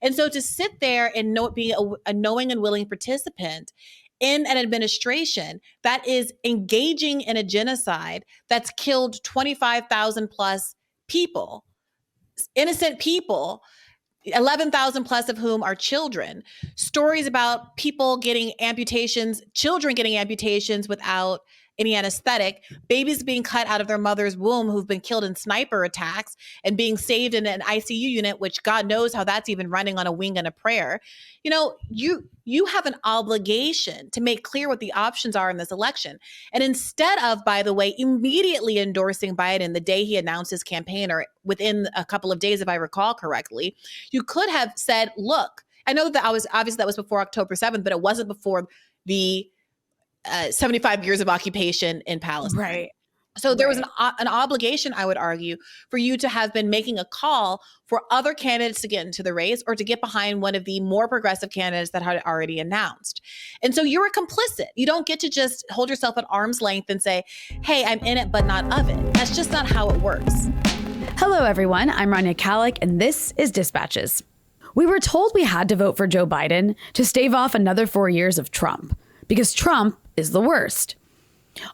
And so to sit there and be a knowing and willing participant in an administration that is engaging in a genocide that's killed 25,000 plus people, innocent people, 11,000 plus of whom are children. Stories about people getting amputations, children getting amputations without any anesthetic, babies being cut out of their mother's womb who've been killed in sniper attacks and being saved in an ICU unit, which God knows how that's even running on a wing and a prayer. You know, you have an obligation to make clear what the options are in this election. And instead of, by the way, immediately endorsing Biden the day he announced his campaign, or within a couple of days, if I recall correctly, you could have said, look, I know that that was before October 7th, but it wasn't before the 75 years of occupation in Palestine. Right. So there was an obligation, I would argue, for you to have been making a call for other candidates to get into the race or to get behind one of the more progressive candidates that had already announced. And so you were complicit. You don't get to just hold yourself at arm's length and say, hey, I'm in it, but not of it. That's just not how it works. Hello, everyone. I'm Rania Khalek, and this is Dispatches. We were told we had to vote for Joe Biden to stave off another 4 years of Trump, because Trump is the worst.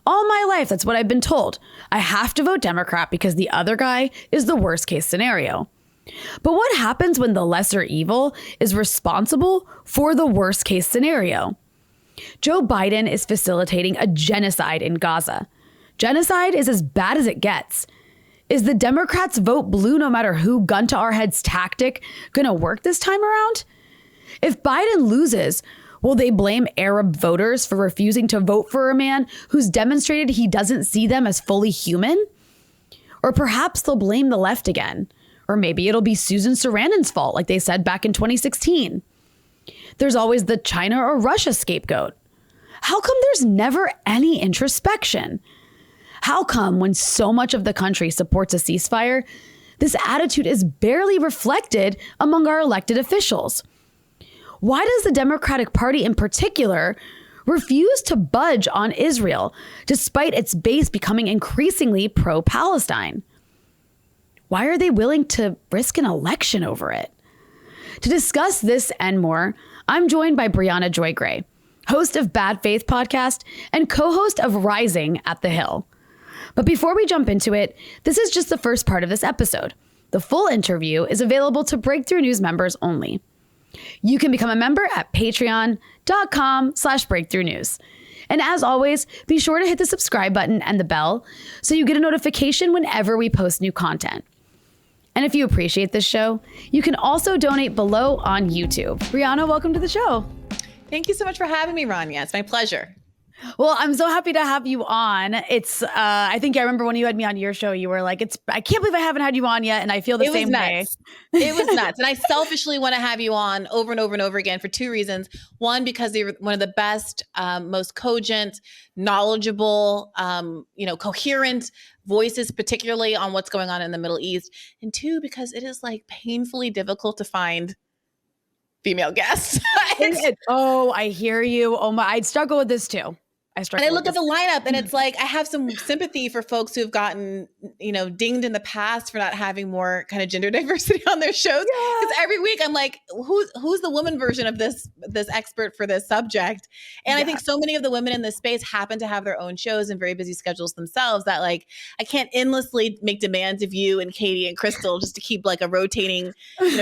All my life, that's what I've been told. I have to vote Democrat because the other guy is the worst case scenario. But what happens when the lesser evil is responsible for the worst case scenario? Joe Biden is facilitating a genocide in Gaza. Genocide is as bad as it gets. Is the Democrats vote blue no matter who, gun to our heads tactic gonna work this time around? If Biden loses, will they blame Arab voters for refusing to vote for a man who's demonstrated he doesn't see them as fully human? Or perhaps they'll blame the left again. Or maybe it'll be Susan Sarandon's fault, like they said back in 2016. There's always the China or Russia scapegoat. How come there's never any introspection? How come when so much of the country supports a ceasefire, this attitude is barely reflected among our elected officials? Why does the Democratic Party in particular refuse to budge on Israel, despite its base becoming increasingly pro-Palestine? Why are they willing to risk an election over it? To discuss this and more, I'm joined by Briahna Joy Gray, host of Bad Faith podcast and co-host of Rising at the Hill. But before we jump into it, this is just the first part of this episode. The full interview is available to Breakthrough News members only. You can become a member at patreon.com/breakthrough news. And as always, be sure to hit the subscribe button and the bell so you get a notification whenever we post new content. And if you appreciate this show, you can also donate below on YouTube. Brianna, welcome to the show. Thank you so much for having me, Rania. It's my pleasure. Well, I'm so happy to have you on. It's, I think I remember when you had me on your show, you were like, I can't believe I haven't had you on yet. And I feel the same way. It was nuts. And I selfishly want to have you on over and over and over again for two reasons. One, because you're one of the best, most cogent, knowledgeable, coherent voices, particularly on what's going on in the Middle East. And two, because it is like painfully difficult to find female guests. Oh, I hear you. Oh my, I'd struggle with this too. I look at the lineup and it's like, I have some sympathy for folks who've gotten, dinged in the past for not having more kind of gender diversity on their shows. Because every week I'm like, who's the woman version of this expert for this subject? And I think so many of the women in this space happen to have their own shows and very busy schedules themselves that like, I can't endlessly make demands of you and Katie and Crystal just to keep like a rotating,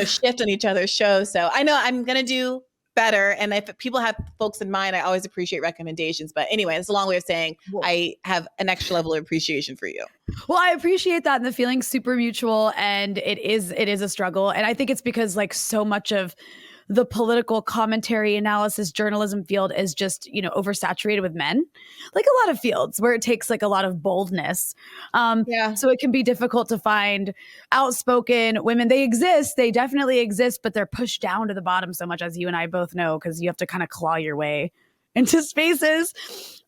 shift on each other's shows. So I know I'm going to do better. And if people have folks in mind, I always appreciate recommendations. But anyway, it's a long way of saying I have an extra level of appreciation for you. Well, I appreciate that. And the feeling's super mutual. And it is a struggle. And I think it's because like so much of the political commentary, analysis, journalism field is just, oversaturated with men, like a lot of fields where it takes like a lot of boldness. So it can be difficult to find outspoken women. They exist. They definitely exist, but they're pushed down to the bottom so much, as you and I both know, because you have to kind of claw your way into spaces.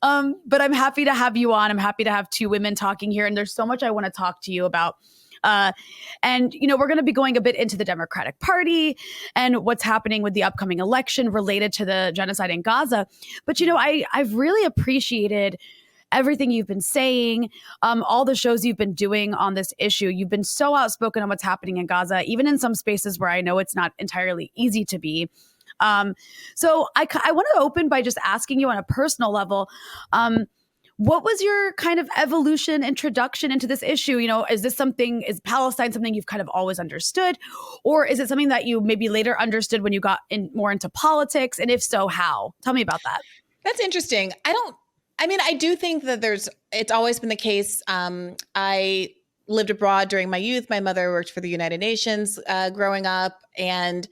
But I'm happy to have you on. I'm happy to have two women talking here. And there's so much I want to talk to you about. We're going to be going a bit into the Democratic Party and what's happening with the upcoming election related to the genocide in Gaza. But, I've really appreciated everything you've been saying, all the shows you've been doing on this issue. You've been so outspoken on what's happening in Gaza, even in some spaces where I know it's not entirely easy to be. So I want to open by just asking you on a personal level, what was your kind of evolution introduction into this issue? Is Palestine something you've kind of always understood? Or is it something that you maybe later understood when you got more into politics? And if so, how? Tell me about that. That's interesting. I do think that it's always been the case. I lived abroad during my youth. My mother worked for the United Nations growing up. And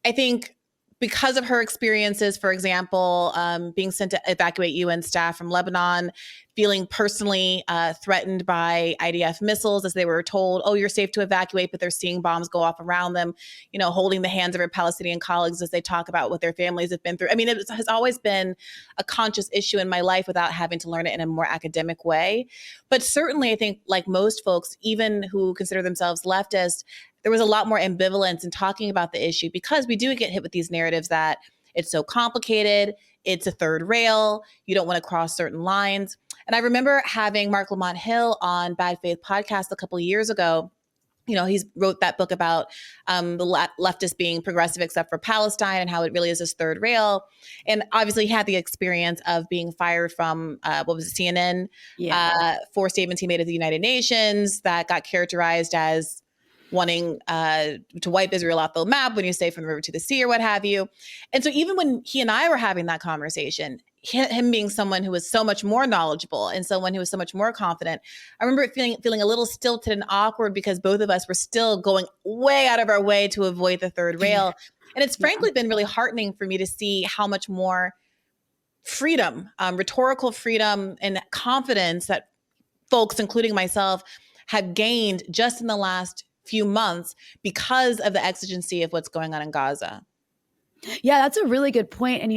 I think because of her experiences, for example, being sent to evacuate UN staff from Lebanon, feeling personally threatened by IDF missiles as they were told, oh, you're safe to evacuate, but they're seeing bombs go off around them, holding the hands of her Palestinian colleagues as they talk about what their families have been through. I mean, it has always been a conscious issue in my life without having to learn it in a more academic way. But certainly, I think, like most folks, even who consider themselves leftist, there was a lot more ambivalence in talking about the issue because we do get hit with these narratives that it's so complicated, it's a third rail, you don't want to cross certain lines. And I remember having Mark Lamont Hill on Bad Faith podcast a couple of years ago. He wrote that book about the leftists being progressive except for Palestine and how it really is this third rail. And obviously he had the experience of being fired from, CNN, for statements he made at the United Nations that got characterized as wanting to wipe Israel off the map when you say from the river to the sea or what have you. And so even when he and I were having that conversation, him being someone who was so much more knowledgeable and someone who was so much more confident, I remember it feeling a little stilted and awkward because both of us were still going way out of our way to avoid the third rail. And it's frankly been really heartening for me to see how much more freedom, rhetorical freedom and confidence that folks, including myself, have gained just in the last few months because of the exigency of what's going on in Gaza. Yeah, that's a really good point. And,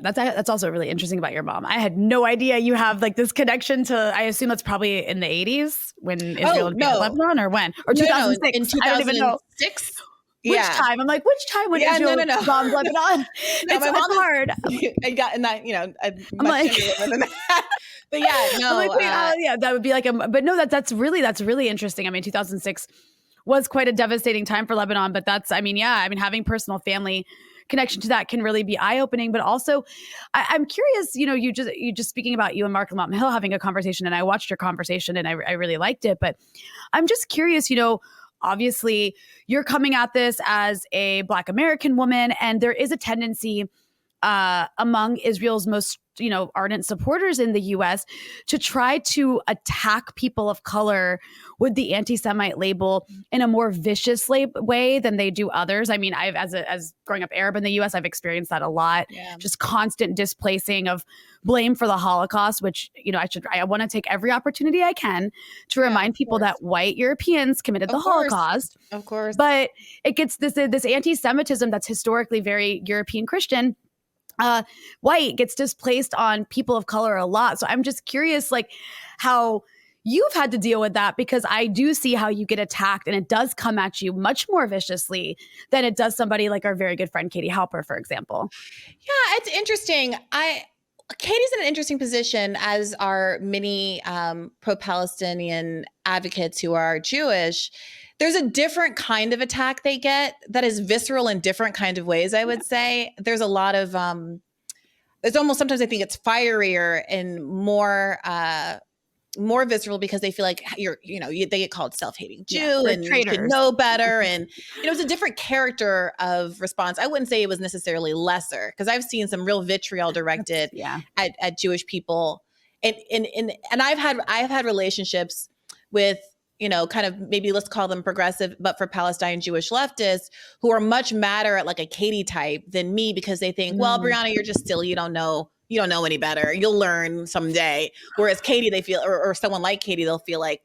that's also really interesting about your mom. I had no idea you have like this connection to, I assume that's probably in the 80s when Israel had been in Lebanon or when? Or 2006? In 2006. I don't even know. Which time? I'm like, which time when Israel bombed Lebanon? It's hard. I got in that, I'm like, but yeah, no. I'm like, wait, that would be like, but no, that's really interesting. I mean, 2006 was quite a devastating time for Lebanon, but having personal family connection to that can really be eye-opening. But also, I'm curious, you just speaking about you and Mark Lamont Hill having a conversation, and I watched your conversation and I really liked it. But I'm just curious, obviously you're coming at this as a Black American woman, and there is a tendency among Israel's most ardent supporters in the U.S. to try to attack people of color with the anti-Semite label in a more vicious way than they do others. I mean, as growing up Arab in the U.S., I've experienced that a lot. Yeah. Just constant displacing of blame for the Holocaust, which I want to take every opportunity I can to remind people that white Europeans committed the Holocaust. Of course, but it gets this anti-Semitism that's historically very European Christian. White gets displaced on people of color a lot. So I'm just curious, like, how you've had to deal with that, because I do see how you get attacked and it does come at you much more viciously than it does somebody like our very good friend Katie Halper, for example. Yeah, it's interesting. Katie's in an interesting position, as are many pro-Palestinian advocates who are Jewish. There's a different kind of attack they get that is visceral in different kind of ways, I would say. There's a lot of, it's almost sometimes I think it's fierier and more visceral because they feel like they get called self-hating Jew and you should know better. And, it's a different character of response. I wouldn't say it was necessarily lesser, because I've seen some real vitriol directed at Jewish people. And I've had relationships with, kind of maybe let's call them progressive, but for Palestine Jewish leftists who are much madder at like a Katie type than me, because they think, well, Brianna, you're just silly. You don't know any better. You'll learn someday. Whereas Katie, they feel, or someone like Katie, they'll feel like,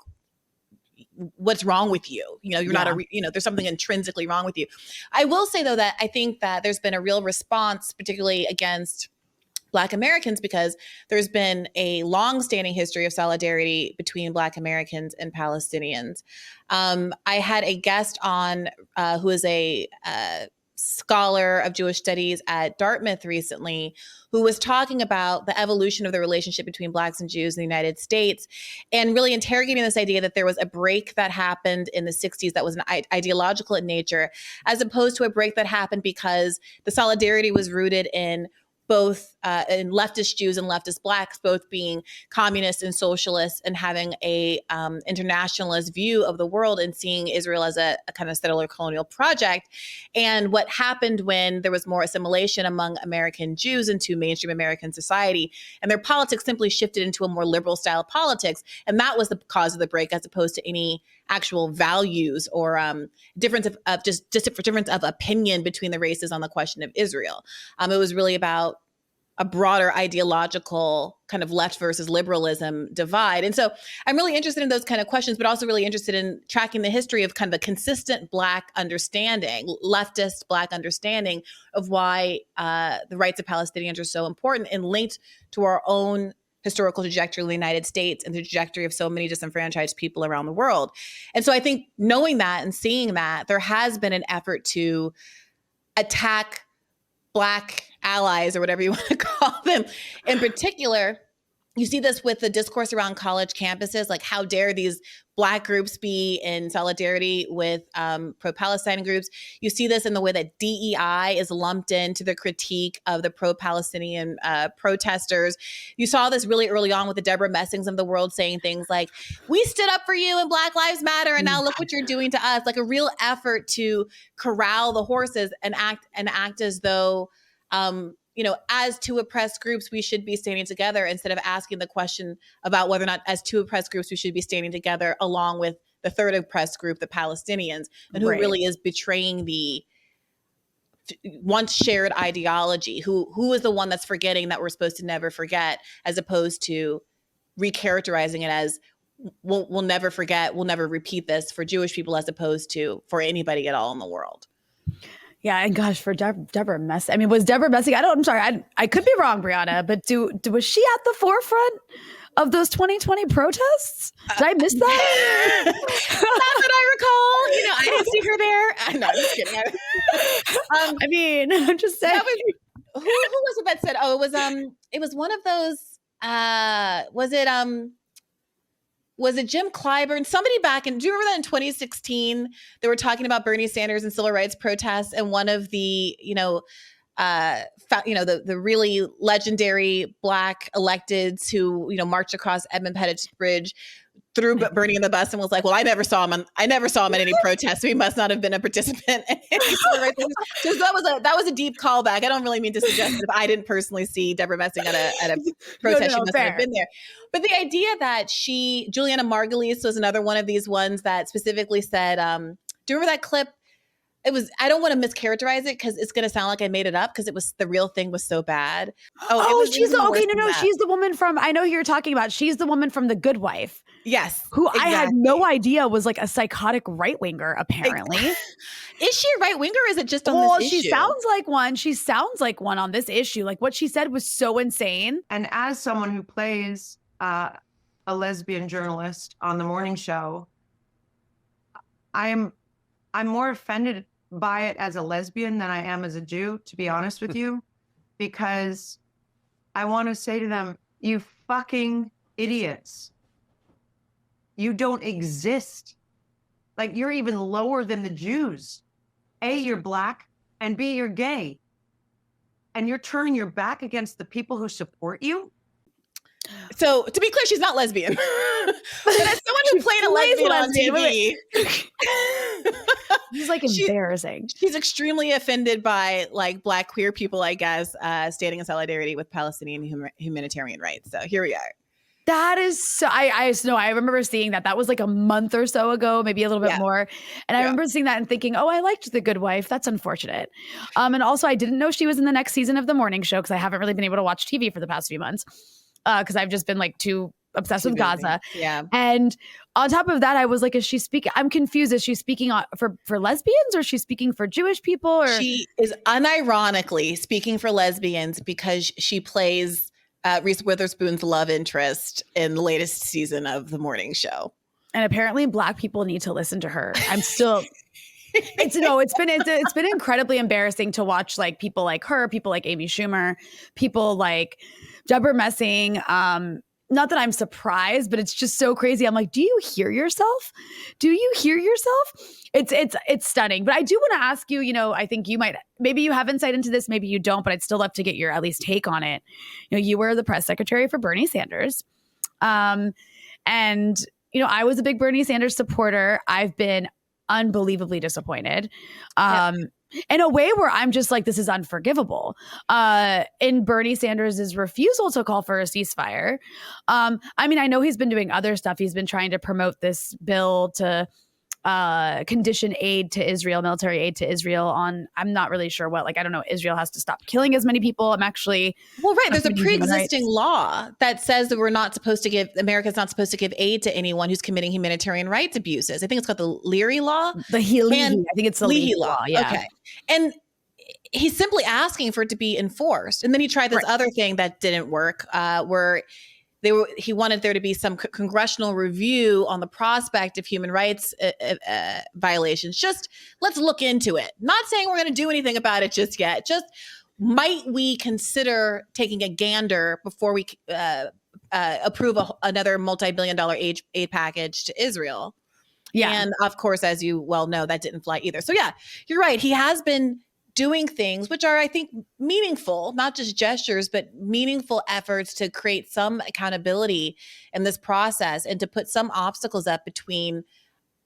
what's wrong with you? You're not there's something intrinsically wrong with you. I will say though, that I think that there's been a real response, particularly against Black Americans, because there's been a long-standing history of solidarity between Black Americans and Palestinians. I had a guest on who is a scholar of Jewish studies at Dartmouth recently, who was talking about the evolution of the relationship between Blacks and Jews in the United States, and really interrogating this idea that there was a break that happened in the 60s that was ideological in nature, as opposed to a break that happened because the solidarity was rooted in both in leftist Jews and leftist Blacks, both being communists and socialists and having a internationalist view of the world and seeing Israel as a kind of settler colonial project. And what happened when there was more assimilation among American Jews into mainstream American society, and their politics simply shifted into a more liberal style of politics. And that was the cause of the break, as opposed to any actual values or difference of just difference of opinion between the races on the question of Israel. It was really about a broader ideological kind of left versus liberalism divide. And so I'm really interested in those kind of questions, but also really interested in tracking the history of kind of a consistent Black understanding, leftist Black understanding of why the rights of Palestinians are so important and linked to our own historical trajectory in the United States and the trajectory of so many disenfranchised people around the world. And so I think knowing that and seeing that, there has been an effort to attack Black allies, or whatever you want to call them. In particular, you see this with the discourse around college campuses, like how dare these Black groups be in solidarity with pro-Palestine groups. You see this in the way that DEI is lumped into the critique of the pro-Palestinian protesters. You saw this really early on with the Deborah Messings of the world saying things like, we stood up for you and Black Lives Matter, and now look what you're doing to us. Like a real effort to corral the horses and act as though as two oppressed groups, we should be standing together, instead of asking the question about whether or not as two oppressed groups, we should be standing together along with the third oppressed group, the Palestinians, and who really is betraying the once shared ideology, who is the one that's forgetting that we're supposed to never forget, as opposed to recharacterizing it as we'll never forget, we'll never repeat this for Jewish people, as opposed to for anybody at all in the world. Yeah, and gosh, for Deborah Messing, I mean, was Deborah Messing? I'm sorry, I could be wrong, Brianna, but was she at the forefront of those 2020 protests? Did I miss that? Not that I recall. I didn't see her there. No, I'm just kidding. I mean, I'm just saying. Who was it that said? Oh, it was one of those. Was it Jim Clyburn? Somebody back in, do you remember that in 2016, they were talking about Bernie Sanders and civil rights protests, and one of the, the really legendary Black electeds who, marched across Edmund Pettus Bridge, threw Bernie in the bus and was like, well, I never saw him at any protests, so he must not have been a participant in any civil rights. So that was a deep callback. I don't really mean to suggest that if I didn't personally see Deborah Messing at a protest, she must not have been there. But the idea that Juliana Margulies was another one of these ones that specifically said, do you remember that clip? I don't want to mischaracterize it because it's going to sound like I made it up, because the real thing was so bad. She's the woman from, I know who you're talking about. She's the woman from The Good Wife. Yes. Who exactly. I had no idea was like a psychotic right-winger, apparently. Is she a right-winger, or is it just on this issue? She sounds like one. She sounds like one on this issue. Like, what she said was so insane. And as someone who plays a lesbian journalist on the morning show, I'm more offended by it as a lesbian than I am as a Jew, to be honest with you, because I want to say to them, you fucking idiots. You don't exist. Like, you're even lower than the Jews. A, you're Black, and B, you're gay. And you're turning your back against the people who support you? So, to be clear, she's not lesbian. But as someone who played a lesbian on TV, she's like embarrassing. She's extremely offended by like Black queer people, I guess, standing in solidarity with Palestinian humanitarian rights. So here we are. That is so, I remember seeing that. That was like a month or so ago, maybe a little bit more. And I remember seeing that and thinking, oh, I liked The Good Wife. That's unfortunate. And also I didn't know she was in the next season of The Morning Show, because I haven't really been able to watch TV for the past few months. Because I've just been like too obsessed with Gaza. Yeah. And on top of that, I was like, is she speaking? I'm confused. Is she speaking for lesbians, or is she speaking for Jewish people? Or she is unironically speaking for lesbians, because she plays Reese Witherspoon's love interest in the latest season of The Morning Show. And apparently Black people need to listen to her. I'm still It's been incredibly embarrassing to watch like people like her, people like Amy Schumer, people like Deborah Messing. Not that I'm surprised, but it's just so crazy. I'm like, do you hear yourself? Do you hear yourself? It's stunning. But I do want to ask you, I think maybe you have insight into this, maybe you don't, but I'd still love to get your at least take on it. You were the press secretary for Bernie Sanders. And I was a big Bernie Sanders supporter. I've been unbelievably disappointed. In a way where I'm just like, this is unforgivable. In Bernie Sanders' refusal to call for a ceasefire. I know he's been doing other stuff. He's been trying to promote this bill to condition aid to Israel, military aid to Israel on, I'm not really sure what, I don't know, Israel has to stop killing as many people. There's a pre-existing law that says that America's not supposed to give aid to anyone who's committing humanitarian rights abuses. I think it's called the Leary Law. I think it's the Leahy law. Yeah. Okay. And he's simply asking for it to be enforced. And then he tried this other thing that didn't work, where he wanted there to be some congressional review on the prospect of human rights violations. Just let's look into it. Not saying we're going to do anything about it just yet. Just might we consider taking a gander before we approve another multi-billion-dollar aid package to Israel? Yeah. And of course, as you well know, that didn't fly either. So yeah, you're right. He has been doing things which are, I think, meaningful, not just gestures, but meaningful efforts to create some accountability in this process and to put some obstacles up between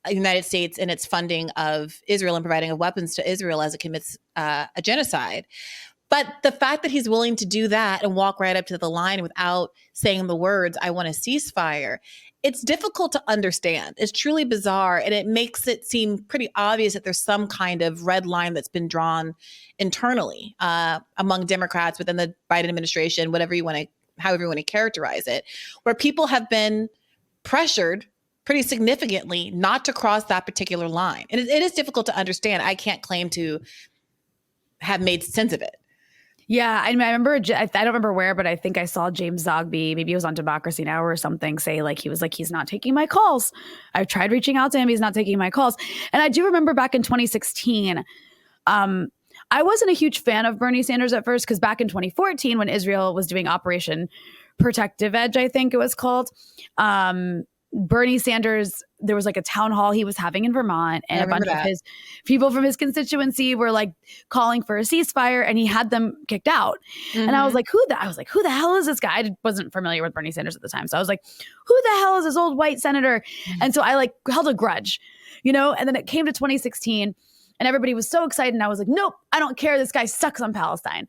the United States and its funding of Israel and providing of weapons to Israel as it commits a genocide. But the fact that he's willing to do that and walk right up to the line without saying the words, I want a ceasefire, it's difficult to understand. It's truly bizarre. And it makes it seem pretty obvious that there's some kind of red line that's been drawn internally among Democrats within the Biden administration, however you want to characterize it, where people have been pressured pretty significantly not to cross that particular line. And it is difficult to understand. I can't claim to have made sense of it. Yeah, I remember, I don't remember where, but I think I saw James Zogby, maybe it was on Democracy Now! Or something, say he's not taking my calls. I've tried reaching out to him. He's not taking my calls. And I do remember back in 2016, I wasn't a huge fan of Bernie Sanders at first, because back in 2014, when Israel was doing Operation Protective Edge, I think it was called, Bernie Sanders, there was a town hall he was having in Vermont, and a bunch of his people from his constituency were calling for a ceasefire, and he had them kicked out. Mm-hmm. And I was like, who the hell is this guy? I wasn't familiar with Bernie Sanders at the time. So I was like, who the hell is this old white senator? Mm-hmm. And so I held a grudge, and then it came to 2016 and everybody was so excited. And I was like, nope, I don't care. This guy sucks on Palestine.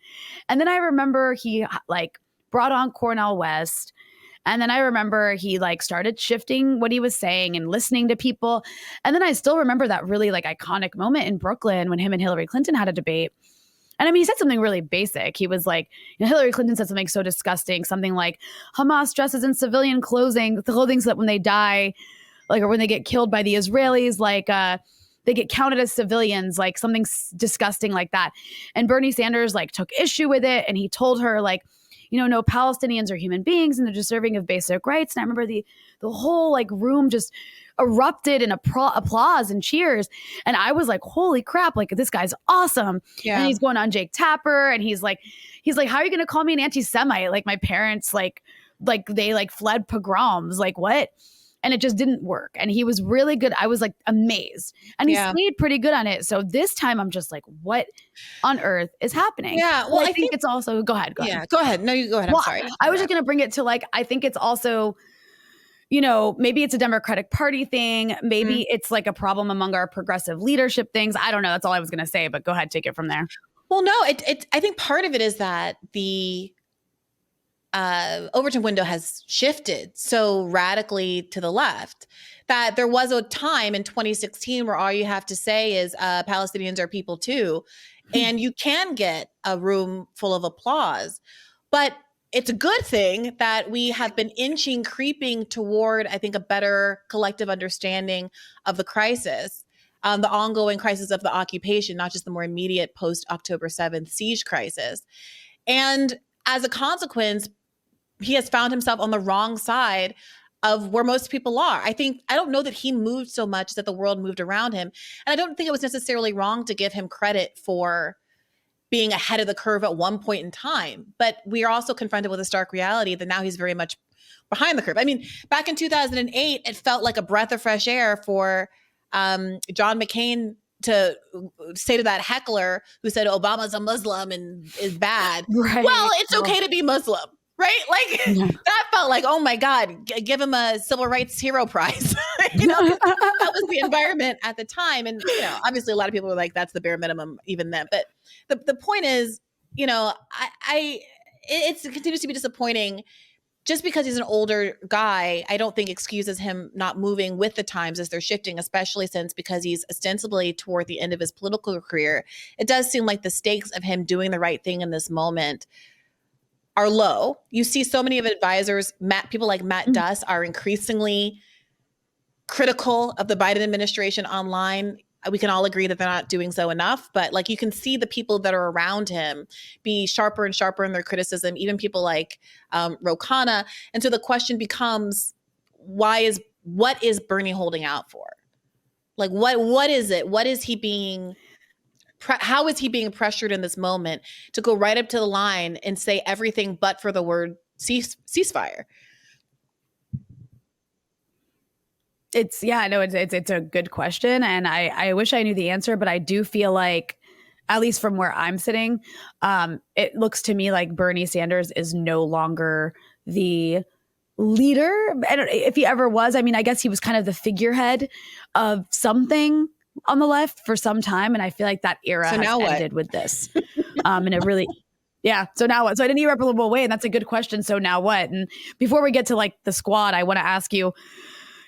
And then I remember he brought on Cornel West. And then I remember he started shifting what he was saying and listening to people. And then I still remember that really iconic moment in Brooklyn when him and Hillary Clinton had a debate. And he said something really basic. He was Hillary Clinton said something so disgusting, something like Hamas dresses in civilian clothing so that when they die, or when they get killed by the Israelis, they get counted as civilians, something disgusting like that. And Bernie Sanders took issue with it. And he told her no, Palestinians are human beings and they're deserving of basic rights. And I remember the whole room just erupted in applause and cheers. And I was like, holy crap, this guy's awesome. Yeah. And he's going on Jake Tapper and he's like, how are you going to call me an anti-Semite? My parents, they fled pogroms, what? And it just didn't work. And he was really good. I was amazed. And he stayed pretty good on it. So this time I'm just what on earth is happening? Yeah. Well, I think it's also, go ahead. Yeah, go ahead. No, you go ahead. I'm sorry. I was just going to bring it to I think it's also, maybe it's a Democratic Party thing. Maybe it's a problem among our progressive leadership things. I don't know. That's all I was going to say, but go ahead, take it from there. Well, no, I think part of it is that the Overton window has shifted so radically to the left that there was a time in 2016 where all you have to say is Palestinians are people too, and you can get a room full of applause. But it's a good thing that we have been creeping toward, I think, a better collective understanding of the crisis, the ongoing crisis of the occupation, not just the more immediate post-October 7th siege crisis. And as a consequence, he has found himself on the wrong side of where most people are. I don't know that he moved so much that the world moved around him. And I don't think it was necessarily wrong to give him credit for being ahead of the curve at one point in time. But we are also confronted with a stark reality that now he's very much behind the curve. I mean, back in 2008, it felt like a breath of fresh air for John McCain to say to that heckler who said Obama's a Muslim and is bad, Right. well, it's okay to be Muslim, right? Like that felt like, oh my God, give him a civil rights hero prize. That was the environment at the time. And, obviously a lot of people were like, that's the bare minimum even then. But the point is, it continues to be disappointing. Just because he's an older guy, I don't think excuses him not moving with the times as they're shifting, especially since because he's ostensibly toward the end of his political career. It does seem like the stakes of him doing the right thing in this moment are low. You see so many of advisors, people like Matt Duss are increasingly critical of the Biden administration online. We can all agree that they're not doing so enough, but like you can see the people that are around him be sharper and sharper in their criticism, even people like Ro Khanna. And so the question becomes, what is Bernie holding out for? Like, what is it? What is he being, how is he being pressured in this moment to go right up to the line and say everything but for the word ceasefire? It's a good question. And I wish I knew the answer, but I do feel like, at least from where I'm sitting, it looks to me like Bernie Sanders is no longer the leader. And if he ever was, I mean, I guess he was kind of the figurehead of something on the left for some time. And I feel like that era has ended with this. And it really, yeah. So now what? So in an irreparable way, and that's a good question. So now what? And before we get to like the squad, I want to ask you,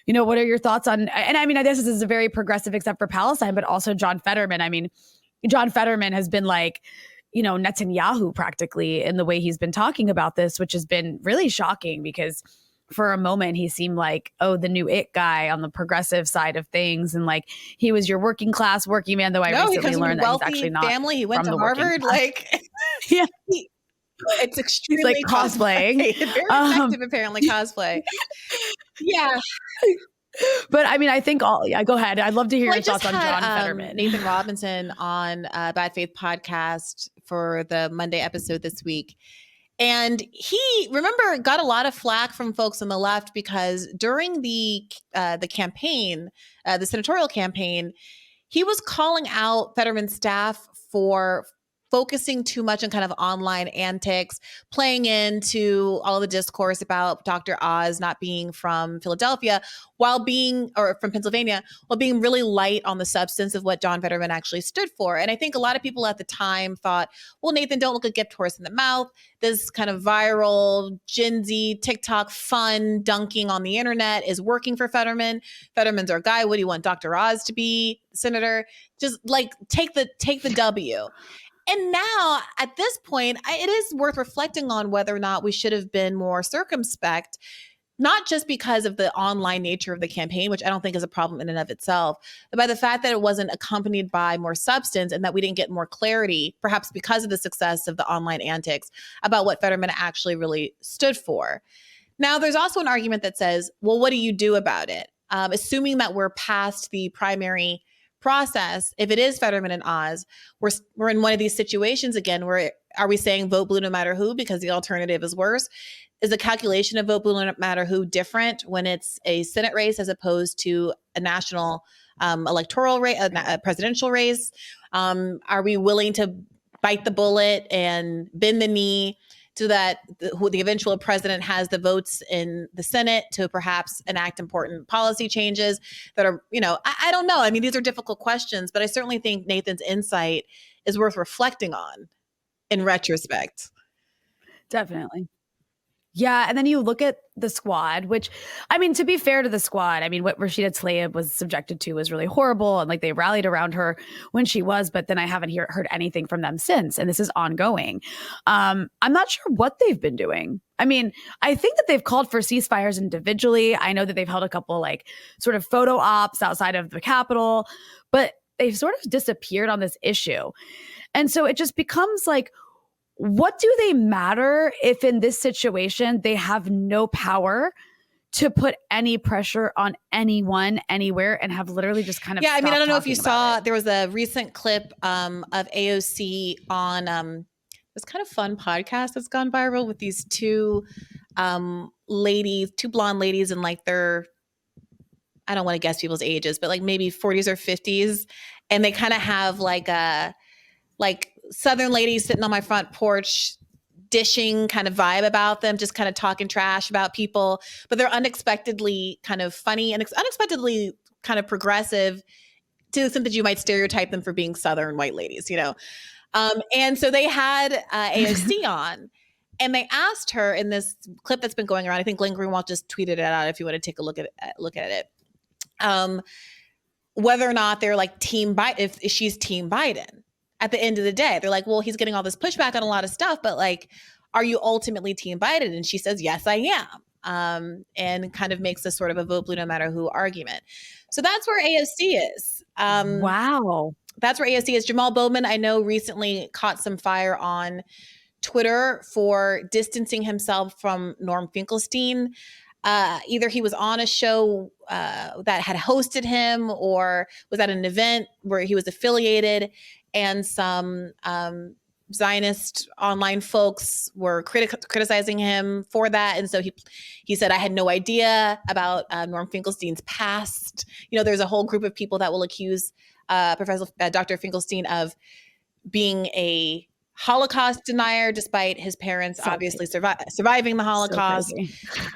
what are your thoughts on, and I mean, this is a very progressive except for Palestine, but also John Fetterman. I mean, John Fetterman has been like, Netanyahu practically in the way he's been talking about this, which has been really shocking because for a moment he seemed like, the new it guy on the progressive side of things. And like, he was your working man, though I recently learned that he's actually not family. He went to Harvard. Like, yeah. It's extremely like cosplaying. Very effective, apparently, cosplay. Yeah. But I mean, I think go ahead. I'd love to hear your thoughts on John Fetterman. Nathan Robinson on Bad Faith podcast for the Monday episode this week. And he, remember, got a lot of flack from folks on the left because during the campaign, the senatorial campaign, he was calling out Fetterman's staff for focusing too much on kind of online antics, playing into all the discourse about Dr. Oz not being from Philadelphia or from Pennsylvania, while being really light on the substance of what John Fetterman actually stood for. And I think a lot of people at the time thought, well, Nathan, don't look a gift horse in the mouth. This kind of viral, Gen Z, TikTok fun dunking on the internet is working for Fetterman. Fetterman's our guy. What do you want Dr. Oz to be, Senator? Just like take the W. And now at this point, it is worth reflecting on whether or not we should have been more circumspect, not just because of the online nature of the campaign, which I don't think is a problem in and of itself, but by the fact that it wasn't accompanied by more substance and that we didn't get more clarity, perhaps because of the success of the online antics, about what Fetterman actually really stood for. Now, there's also an argument that says, well, what do you do about it? Assuming that we're past the primary process, if it is Fetterman and Oz, we're in one of these situations again where are we saying vote blue no matter who because the alternative is worse? Is the calculation of vote blue no matter who different when it's a Senate race as opposed to a national electoral race, a presidential race? Are we willing to bite the bullet and bend the knee so that the eventual president has the votes in the Senate to perhaps enact important policy changes that are, I don't know. I mean, these are difficult questions, but I certainly think Nathan's insight is worth reflecting on in retrospect. Definitely. Yeah. And then you look at the squad, which, I mean, to be fair to the squad, I mean, what Rashida Tlaib was subjected to was really horrible. And like they rallied around her when she was, but then I haven't heard anything from them since. And this is ongoing. I'm not sure what they've been doing. I mean, I think that they've called for ceasefires individually. I know that they've held a couple like sort of photo ops outside of the Capitol, but they've sort of disappeared on this issue. And so it just becomes like, what do they matter if in this situation they have no power to put any pressure on anyone anywhere and have literally just kind of I mean, I don't know if you saw, it. there was a recent clip of AOC on this kind of fun podcast that's gone viral with these two ladies, two blonde ladies, and like they're, I don't want to guess people's ages, but like maybe 40s or 50s. And they kind of have like a Southern ladies sitting on my front porch dishing kind of vibe about them, just kind of talking trash about people, but they're unexpectedly kind of funny and unexpectedly kind of progressive to the extent that you might stereotype them for being Southern white ladies, you know? And so they had AOC on, and they asked her in this clip that's been going around. I think Glenn Greenwald just tweeted it out if you want to take a look at it. Whether or not they're like Team Biden, if she's Team Biden. At the end of the day, they're like, well, he's getting all this pushback on a lot of stuff, but like, are you ultimately Team Biden? And she says, yes, I am. And kind of makes this sort of a vote blue no matter who argument. So that's where AOC is. Wow. That's where AOC is. Jamal Bowman, I know, recently caught some fire on Twitter for distancing himself from Norm Finkelstein. Either he was on a show that had hosted him or was at an event where he was affiliated, and some Zionist online folks were criticizing him for that. And so he said, I had no idea about Norm Finkelstein's past. You know, there's a whole group of people that will accuse Dr. Finkelstein of being a Holocaust denier, despite his parents obviously surviving the Holocaust.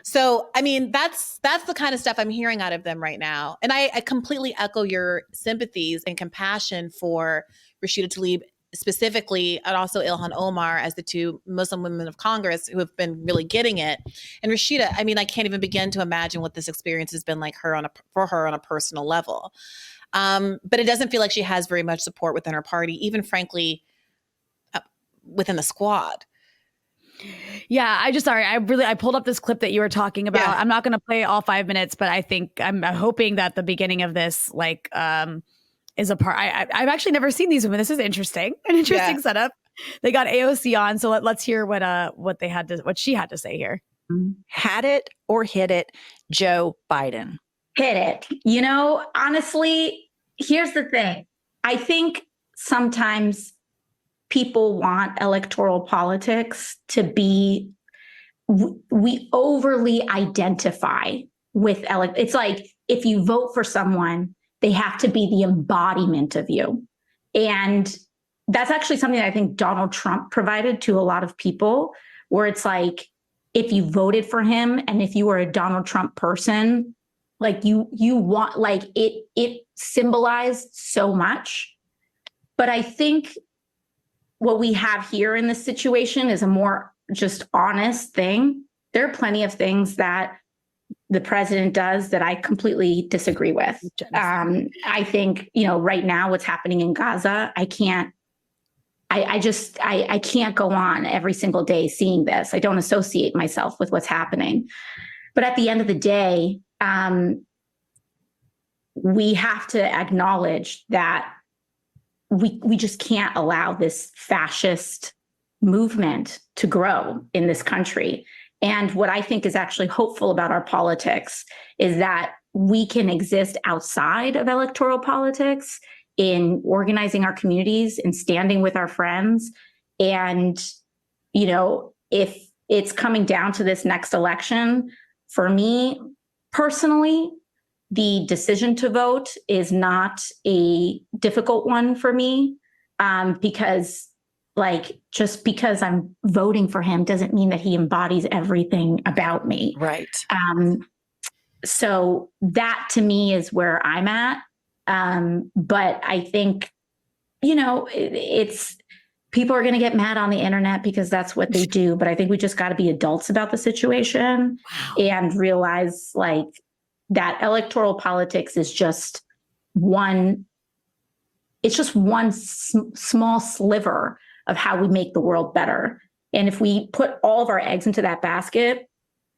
So, I mean, that's the kind of stuff I'm hearing out of them right now. And I completely echo your sympathies and compassion for Rashida Tlaib specifically, and also Ilhan Omar as the two Muslim women of Congress who have been really getting it. And Rashida, I mean, I can't even begin to imagine what this experience has been like for her on a personal level. But it doesn't feel like she has very much support within her party, even frankly, within the squad. Yeah, I pulled up this clip that you were talking about. Yeah. I'm not going to play all 5 minutes, but I think I'm hoping that the beginning of this is a part. I've actually never seen these women. This is interesting, an interesting setup. They got AOC on, so let's hear what she had to say here. Had it or hit it, Joe Biden. Hit it. You know, honestly, here's the thing. I think sometimes people want electoral politics to be, we overly identify with, it's like if you vote for someone, they have to be the embodiment of you. And that's actually something that I think Donald Trump provided to a lot of people, where it's like, if you voted for him and if you were a Donald Trump person, like you want, like it symbolized so much. But I think what we have here in this situation is a more just honest thing. There are plenty of things that the president does that I completely disagree with. I think, right now what's happening in Gaza, I can't go on every single day seeing this. I don't associate myself with what's happening. But at the end of the day, we have to acknowledge that we just can't allow this fascist movement to grow in this country. And what I think is actually hopeful about our politics is that we can exist outside of electoral politics in organizing our communities and standing with our friends. And, if it's coming down to this next election, for me personally, the decision to vote is not a difficult one for me, because just because I'm voting for him doesn't mean that he embodies everything about me. Right. So that to me is where I'm at. But I think, it's people are going to get mad on the internet because that's what they do. But I think we just got to be adults about the situation and realize that electoral politics is just one small sliver of how we make the world better. And if we put all of our eggs into that basket,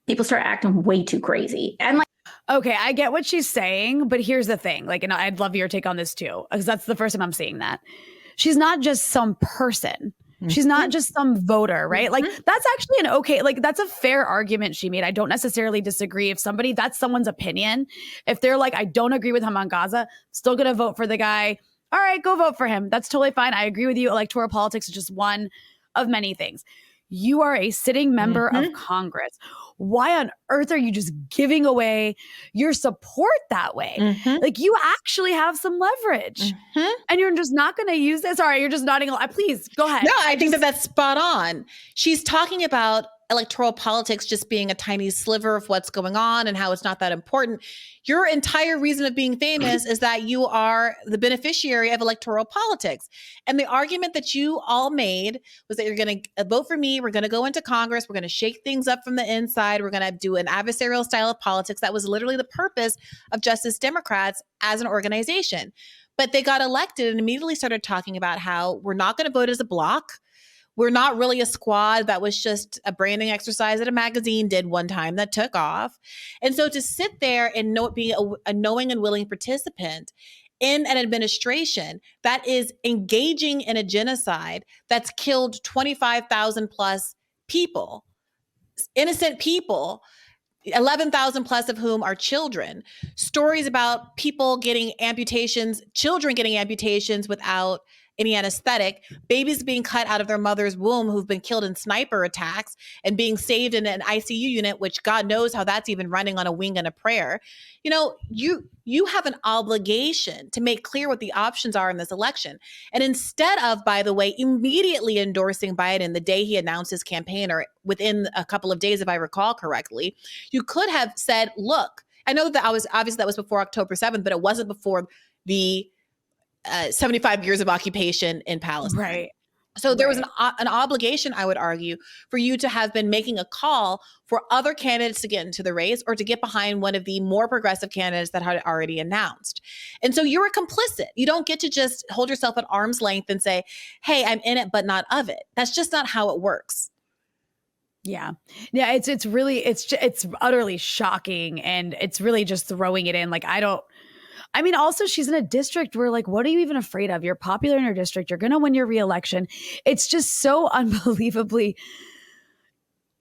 people start acting way too crazy. And okay, I get what she's saying, but here's the thing. And I'd love your take on this too, because that's the first time I'm seeing that. She's not just some person. She's not just some voter, right? Like that's actually that's a fair argument she made. I don't necessarily disagree. If that's someone's opinion. If they're like, I don't agree with him on Gaza, still going to vote for the guy. All right, go vote for him. That's totally fine. I agree with you. Electoral politics is just one of many things. You are a sitting member of Congress. Why on earth are you just giving away your support that way? Like you actually have some leverage and you're just not going to use this. All right, you're just nodding. Please go ahead. No, I think that's spot on. She's talking about electoral politics just being a tiny sliver of what's going on and how it's not that important. Your entire reason of being famous is that you are the beneficiary of electoral politics. And the argument that you all made was that you're going to vote for me. We're going to go into Congress. We're going to shake things up from the inside. We're going to do an adversarial style of politics. That was literally the purpose of Justice Democrats as an organization. But they got elected and immediately started talking about how we're not going to vote as a block. We're not really a squad. That was just a branding exercise that a magazine did one time that took off. And so to sit there and being a knowing and willing participant in an administration that is engaging in a genocide that's killed 25,000 plus people, innocent people, 11,000 plus of whom are children. Stories about people getting amputations, children getting amputations without any anesthetic, babies being cut out of their mother's womb who've been killed in sniper attacks and being saved in an ICU unit, which God knows how that's even running on a wing and a prayer. You know, you have an obligation to make clear what the options are in this election. And instead of, by the way, immediately endorsing Biden the day he announced his campaign, or within a couple of days, if I recall correctly, you could have said, look, I know that that was before October 7th, but it wasn't before the 75 years of occupation in Palestine. Right. So there was an obligation, I would argue, for you to have been making a call for other candidates to get into the race or to get behind one of the more progressive candidates that had already announced. And so you were complicit. You don't get to just hold yourself at arm's length and say, hey, I'm in it, but not of it. That's just not how it works. Yeah. It's really, it's utterly shocking. And it's really just throwing it in. Like, also she's in a district where, like, what are you even afraid of? You're popular in your district. You're going to win your reelection. It's just so unbelievably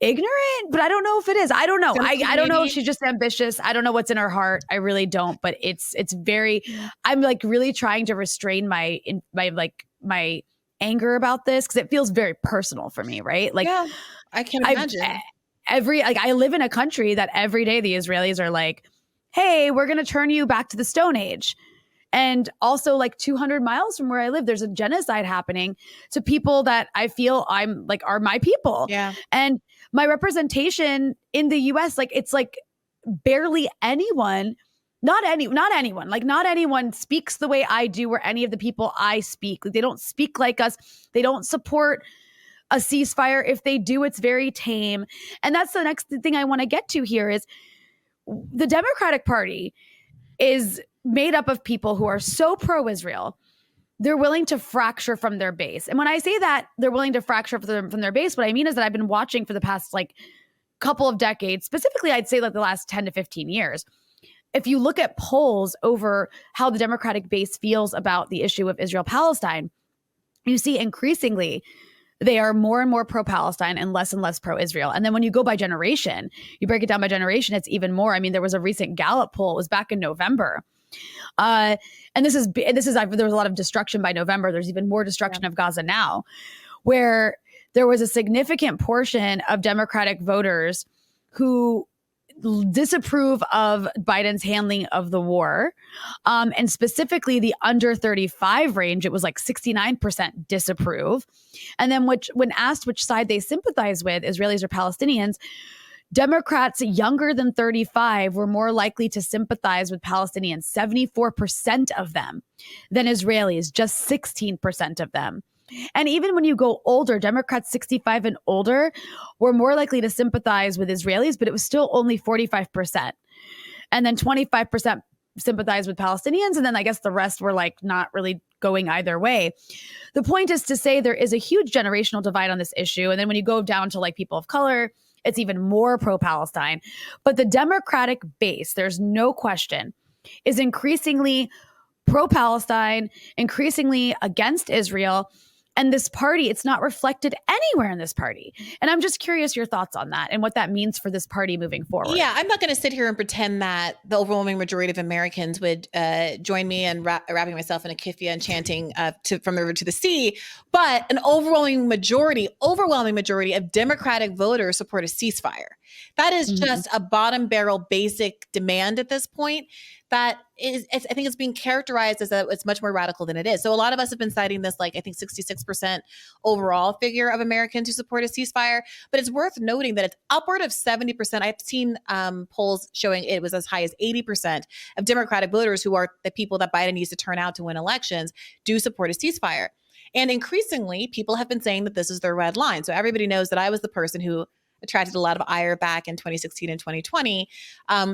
ignorant, but I don't know if it is. I don't know. I don't know if she's just ambitious. I don't know what's in her heart. I really don't, but it's very, I'm like really trying to restrain my anger about this because it feels very personal for me, right? Like, yeah, I can imagine. I live in a country that every day the Israelis are like, hey, we're going to turn you back to the Stone Age. And also, like 200 miles from where I live, there's a genocide happening to people that I feel are my people. Yeah. And my representation in the US, like, it's like barely anyone, not anyone, like not anyone speaks the way I do or any of the people I speak. They don't speak like us. They don't support a ceasefire. If they do, it's very tame. And that's the next thing I want to get to here is the Democratic Party is made up of people who are so pro-Israel, they're willing to fracture from their base. And when I say that they're willing to fracture from their base, what I mean is that I've been watching for the past like couple of decades, specifically I'd say like the last 10 to 15 years. If you look at polls over how the Democratic base feels about the issue of Israel-Palestine, you see increasingly they are more and more pro-Palestine and less pro-Israel. And then when you go by generation, you break it down by generation, it's even more. I mean, there was a recent Gallup poll, it was back in November. And there was a lot of destruction by November. There's even more destruction of Gaza now, where there was a significant portion of Democratic voters who disapprove of Biden's handling of the war. And specifically the under 35 range, it was like 69% disapprove. And then when asked which side they sympathize with, Israelis or Palestinians, Democrats younger than 35 were more likely to sympathize with Palestinians, 74% of them, than Israelis, just 16% of them. And even when you go older, Democrats 65 and older were more likely to sympathize with Israelis, but it was still only 45%. And then 25% sympathized with Palestinians. And then I guess the rest were like not really going either way. The point is to say there is a huge generational divide on this issue. And then when you go down to like people of color, it's even more pro-Palestine. But the Democratic base, there's no question, is increasingly pro-Palestine, increasingly against Israel. And this party, it's not reflected anywhere in this party. And I'm just curious your thoughts on that and what that means for this party moving forward. Yeah, I'm not going to sit here and pretend that the overwhelming majority of Americans would join me in wrapping myself in a keffiyeh and chanting from the river to the sea. But an overwhelming majority of Democratic voters support a ceasefire. That is just a bottom barrel basic demand at this point. That is, I think it's being characterized as it's much more radical than it is. So a lot of us have been citing this, like, I think 66% overall figure of Americans who support a ceasefire. But it's worth noting that it's upward of 70%. I've seen polls showing it was as high as 80% of Democratic voters, who are the people that Biden needs to turn out to win elections, do support a ceasefire. And increasingly, people have been saying that this is their red line. So everybody knows that I was the person who attracted a lot of ire back in 2016 and 2020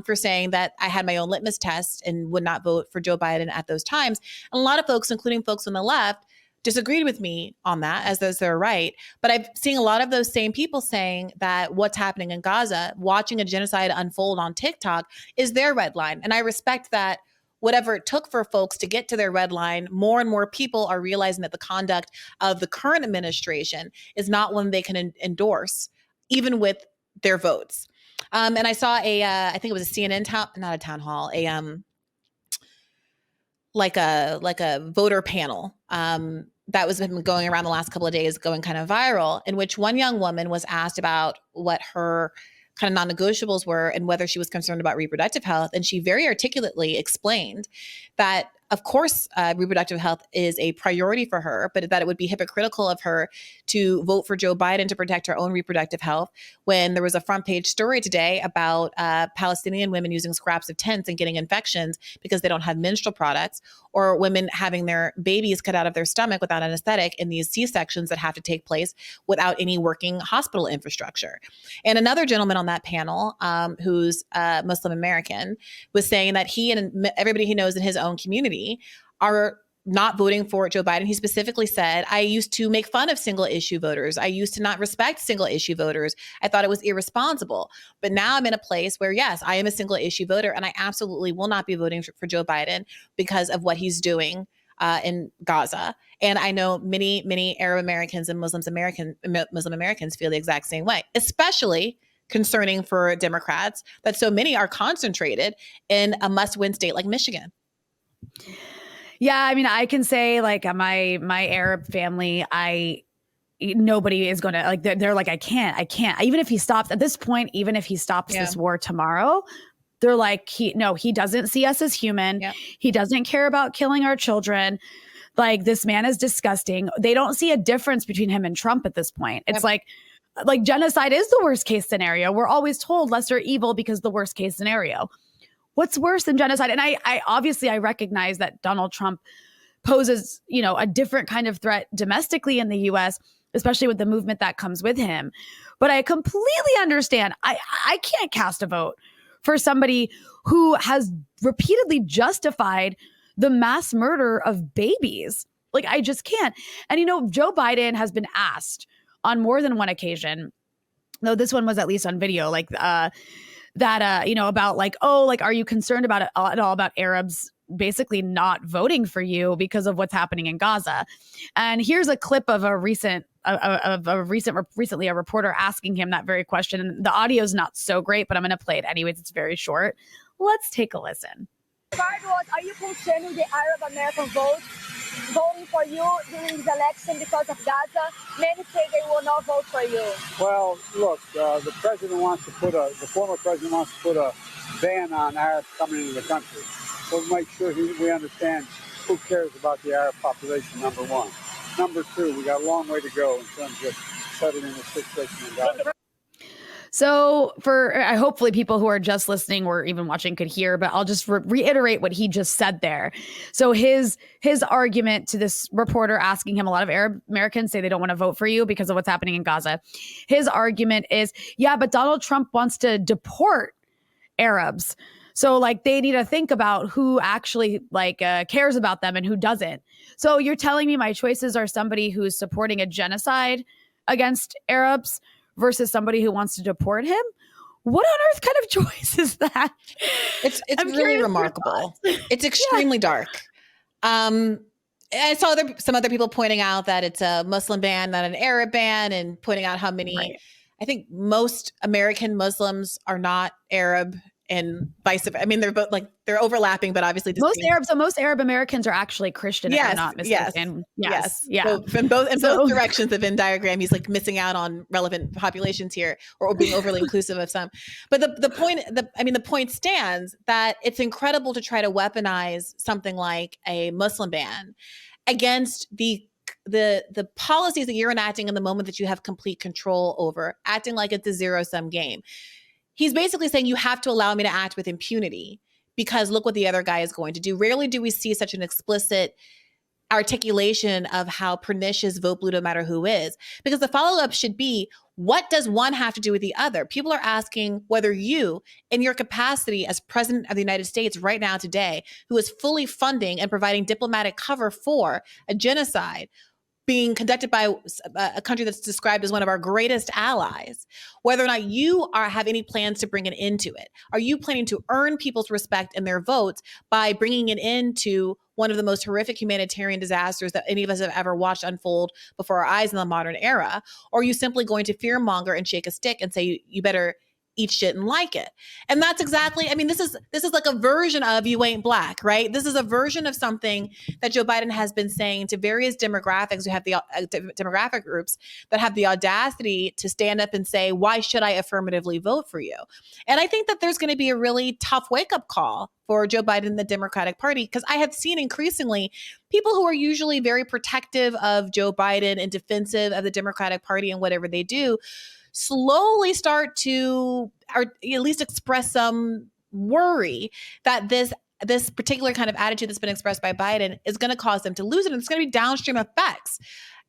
for saying that I had my own litmus test and would not vote for Joe Biden at those times. And a lot of folks, including folks on the left, disagreed with me on that, as their right. But I've seen a lot of those same people saying that what's happening in Gaza, watching a genocide unfold on TikTok, is their red line. And I respect that. Whatever it took for folks to get to their red line, more and more people are realizing that the conduct of the current administration is not one they can endorse, even with their votes. And I saw I think it was a CNN not a town hall, like a voter panel that was been going around the last couple of days, going kind of viral, in which one young woman was asked about what her kind of non-negotiables were and whether she was concerned about reproductive health. And she very articulately explained that, of course, reproductive health is a priority for her, but that it would be hypocritical of her to vote for Joe Biden to protect her own reproductive health, when there was a front page story today about Palestinian women using scraps of tents and getting infections because they don't have menstrual products, or women having their babies cut out of their stomach without anesthetic in these C-sections that have to take place without any working hospital infrastructure. And another gentleman on that panel, who's Muslim American, was saying that he and everybody he knows in his own community are not voting for Joe Biden. He specifically said, I used to make fun of single issue voters. I used to not respect single issue voters. I thought it was irresponsible. But now I'm in a place where, yes, I am a single issue voter, and I absolutely will not be voting for Joe Biden because of what he's doing in Gaza. And I know many Arab Americans and Muslim Americans feel the exact same way, especially concerning for Democrats that so many are concentrated in a must-win state like Michigan. Yeah, I mean, I can say, like, my Arab family, nobody is going to, like, they're like, I can't. Even if he stops at this point, even if he stops this war tomorrow, they're like, he doesn't see us as human. Yeah. He doesn't care about killing our children. Like, this man is disgusting. They don't see a difference between him and Trump at this point. It's like genocide is the worst case scenario. We're always told lesser evil because the worst case scenario. What's worse than genocide? And I obviously recognize that Donald Trump poses, a different kind of threat domestically in the US, especially with the movement that comes with him. But I completely understand. I can't cast a vote for somebody who has repeatedly justified the mass murder of babies. Like, I just can't. And, Joe Biden has been asked on more than one occasion, though this one was at least on video, like, about like, are you concerned about it at all about Arabs basically not voting for you because of what's happening in Gaza? And here's a clip of recently a reporter asking him that very question. And the audio is not so great, but I'm going to play it anyways. It's very short. Let's take a listen. Part was, are you concerned with the Arab American voting for you during this election because of Gaza? Many say they will not vote for you. Well, look, the president wants to the former president wants to put a ban on Arabs coming into the country. We'll make sure we understand who cares about the Arab population, number one. Number two, we got a long way to go in terms of settling the situation in Gaza. So for hopefully people who are just listening or even watching could hear, but I'll just reiterate what he just said there. So his argument to this reporter asking him, a lot of Arab Americans say they don't want to vote for you because of what's happening in Gaza. His argument is, yeah, but Donald Trump wants to deport Arabs. So like they need to think about who actually cares about them and who doesn't. So you're telling me my choices are somebody who's supporting a genocide against Arabs versus somebody who wants to deport him? What on earth kind of choice is that? It's really remarkable. It's extremely dark. I saw some other people pointing out that it's a Muslim ban, not an Arab ban, and pointing out how many, Right. I think most American Muslims are not Arab and vice versa. I mean, they're both like, they're overlapping, but obviously Most Arab Americans are actually Christian, if I'm not mistaken. Yes. Yeah. So in both directions, the Venn diagram, he's like missing out on relevant populations here, or being overly inclusive of some. But the point stands that it's incredible to try to weaponize something like a Muslim ban against the policies that you're enacting in the moment that you have complete control over, acting like it's a zero-sum game. He's basically saying you have to allow me to act with impunity because look what the other guy is going to do. Rarely do we see such an explicit articulation of how pernicious vote blue no matter who is, because the follow-up should be, what does one have to do with the other? People are asking whether you, in your capacity as president of the United States right now today, who is fully funding and providing diplomatic cover for a genocide being conducted by a country that's described as one of our greatest allies, whether or not you have any plans to bring an end to it. Are you planning to earn people's respect and their votes by bringing an end to one of the most horrific humanitarian disasters that any of us have ever watched unfold before our eyes in the modern era? Or are you simply going to fearmonger and shake a stick and say, you better eat shit and like it? And that's exactly, I mean, this is like a version of you ain't black, right? This is a version of something that Joe Biden has been saying to various demographics who have the demographic groups that have the audacity to stand up and say, why should I affirmatively vote for you? And I think that there's going to be a really tough wake-up call for Joe Biden and the Democratic Party, because I have seen increasingly people who are usually very protective of Joe Biden and defensive of the Democratic Party and whatever they do slowly start to, or at least express some worry that this particular kind of attitude that's been expressed by Biden is going to cause them to lose it. And it's going to be downstream effects.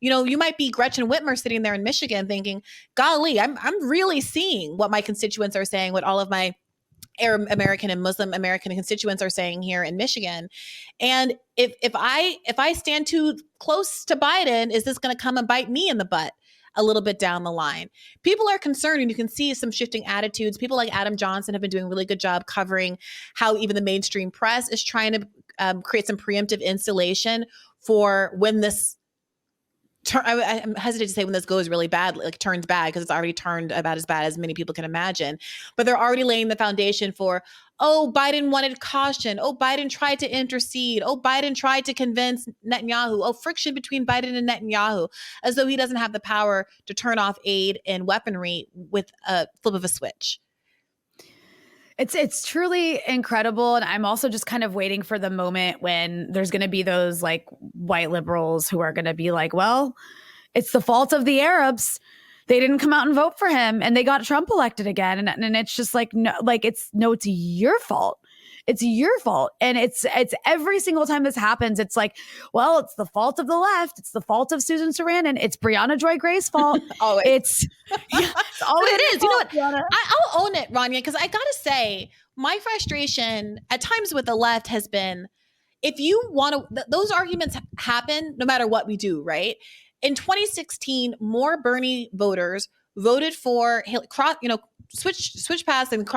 You know, you might be Gretchen Whitmer sitting there in Michigan thinking, golly, I'm really seeing what my constituents are saying, what all of my Arab American and Muslim American constituents are saying here in Michigan. And if I stand too close to Biden, is this going to come and bite me in the butt a little bit down the line? People are concerned, and you can see some shifting attitudes. People like Adam Johnson have been doing a really good job covering how even the mainstream press is trying to create some preemptive insulation for when this I'm hesitant to say when this goes really bad, like turns bad, because it's already turned about as bad as many people can imagine. But they're already laying the foundation for, oh, Biden wanted caution. Oh, Biden tried to intercede. Oh, Biden tried to convince Netanyahu. Oh, friction between Biden and Netanyahu, as though he doesn't have the power to turn off aid and weaponry with a flip of a switch. It's truly incredible. And I'm also just kind of waiting for the moment when there's going to be those like white liberals who are going to be like, well, it's the fault of the Arabs. They didn't come out and vote for him and they got Trump elected again. And it's just like, no, like it's your fault. It's your fault. And it's every single time this happens, it's like, well, it's the fault of the left. It's the fault of Susan Sarandon. It's Briahna Joy Gray's fault. Always. It's always it is. You know what? Brianna. I'll own it, Rania, because I got to say, my frustration at times with the left has been, if you want to, those arguments happen no matter what we do, right? In 2016, more Bernie voters voted for switched paths and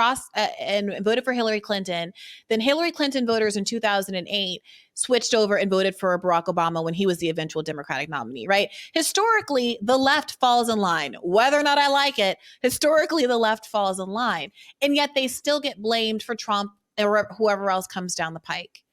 and voted for Hillary Clinton than Hillary Clinton voters in 2008 switched over and voted for Barack Obama when he was the eventual Democratic nominee, right? Historically, the left falls in line. Whether or not I like it, historically, the left falls in line. And yet they still get blamed for Trump or whoever else comes down the pike.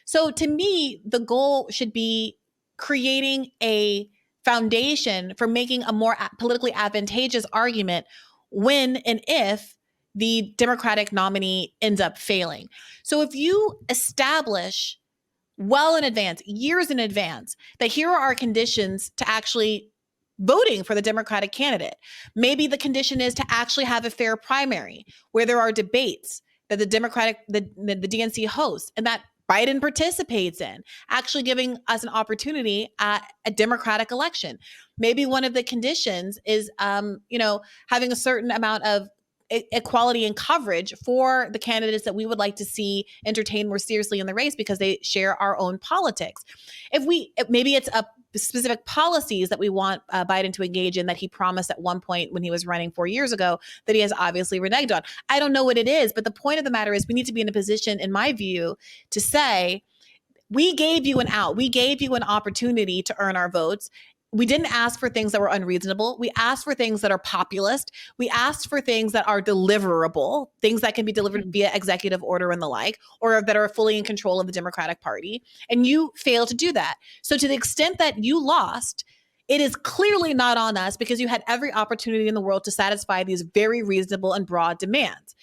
So to me, the goal should be creating a foundation for making a more politically advantageous argument when and if the Democratic nominee ends up failing. So if you establish well in advance, years in advance, that here are our conditions to actually voting for the Democratic candidate, maybe the condition is to actually have a fair primary where there are debates that the DNC hosts and that Biden participates in, actually giving us an opportunity at a Democratic election. Maybe one of the conditions is, having a certain amount of equality and coverage for the candidates that we would like to see entertained more seriously in the race because they share our own politics. Maybe it's a specific policies that we want Biden to engage in that he promised at one point when he was running 4 years ago that he has obviously reneged on. I don't know what it is, but the point of the matter is we need to be in a position, in my view, to say, We gave you an out. We gave you an opportunity to earn our votes. We didn't ask for things that were unreasonable. We asked for things that are populist. We asked for things that are deliverable, things that can be delivered via executive order and the like, or that are fully in control of the Democratic Party. And you failed to do that. So to the extent that you lost, it is clearly not on us because you had every opportunity in the world to satisfy these very reasonable and broad demands.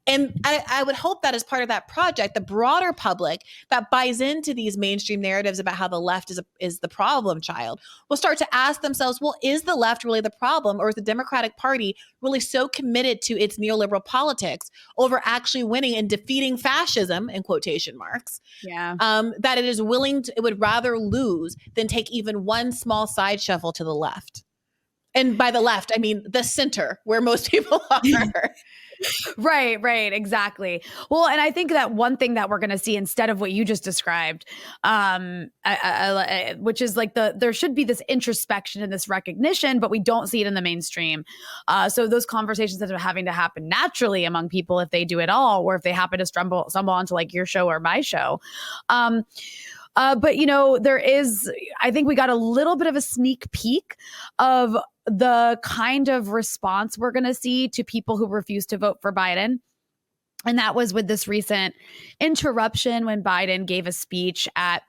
And I would hope that as part of that project, the broader public that buys into these mainstream narratives about how the left is the problem child will start to ask themselves, well, is the left really the problem? Or is the Democratic Party really so committed to its neoliberal politics over actually winning and defeating fascism, in quotation marks, that it is willing to, it would rather lose than take even one small side shuffle to the left? And by the left, I mean the center, where most people are. Right, exactly. Well, and I think that one thing that we're going to see instead of what you just described, which is like there should be this introspection and this recognition, but we don't see it in the mainstream. So those conversations that are having to happen naturally among people, if they do it all, or if they happen to stumble onto like your show or my show. But there is, I think we got a little bit of a sneak peek of the kind of response we're going to see to people who refuse to vote for Biden. And that was with this recent interruption when Biden gave a speech at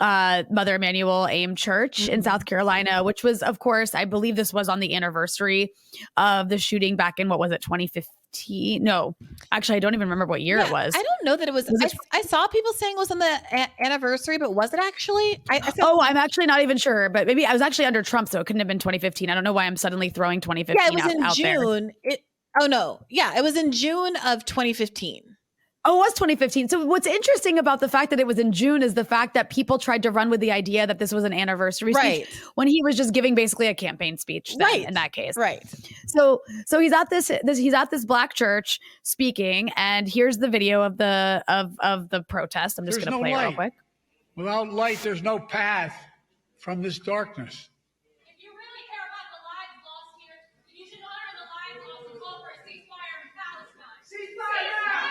Mother Emanuel AIM Church in South Carolina, which was, of course, I believe this was on the anniversary of the shooting back in, 2015? No, actually, I don't even remember what year it was. I don't know that it was. I saw people saying it was on the anniversary, but was it actually? I'm actually not even sure, but maybe I was actually under Trump, so it couldn't have been 2015. I don't know why I'm suddenly throwing 2015 out there. Yeah, it was in June. It was in June of 2015. Oh, it was 2015. So what's interesting about the fact that it was in June is the fact that people tried to run with the idea that this was an anniversary speech when he was just giving basically a campaign speech in that case. Right. So he's at this black church speaking, and here's the video of the protest. I'm just going to play it real quick. Without light, there's no path from this darkness. If you really care about the lives lost here, you should honor the lives lost and call for a ceasefire in Palestine. Ceasefire now!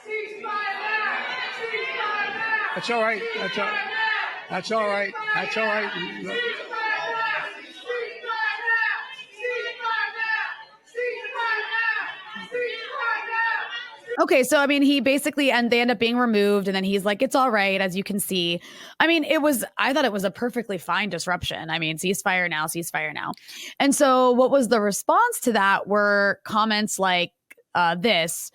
Ceasefire now! Ceasefire now! That's all right. That's all right. That's all right. Okay, so I mean, he basically, and they end up being removed, and then he's like, it's all right, as you can see. I mean, I thought it was a perfectly fine disruption. I mean, ceasefire now, ceasefire now. And so what was the response to that were comments like this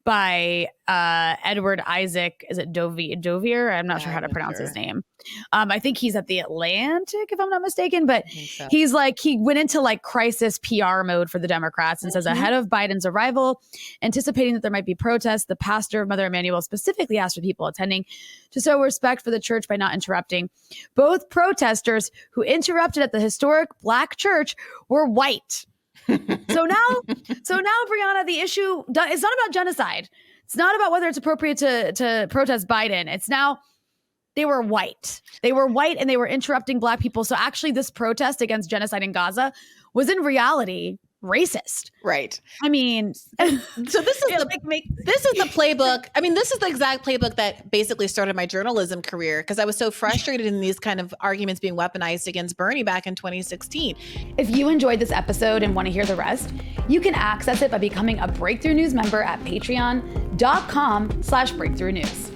by Edward Isaac, is it Dovier? I'm not sure how to pronounce his name. I think he's at the Atlantic, if I'm not mistaken, but he's like, he went into like crisis PR mode for the Democrats and says ahead of Biden's arrival, anticipating that there might be protests, the pastor of Mother Emanuel specifically asked for people attending to show respect for the church by not interrupting. Both protesters who interrupted at the historic black church were white. So now, Brianna, the issue is not about genocide. It's not about whether it's appropriate to protest Biden. It's now they were white. They were white and they were interrupting black people. So actually this protest against genocide in Gaza was in reality racist. Right. I mean, so this is the playbook. I mean, this is the exact playbook that basically started my journalism career because I was so frustrated in these kind of arguments being weaponized against Bernie back in 2016. If you enjoyed this episode and want to hear the rest, you can access it by becoming a Breakthrough News member at patreon.com/breakthrough news.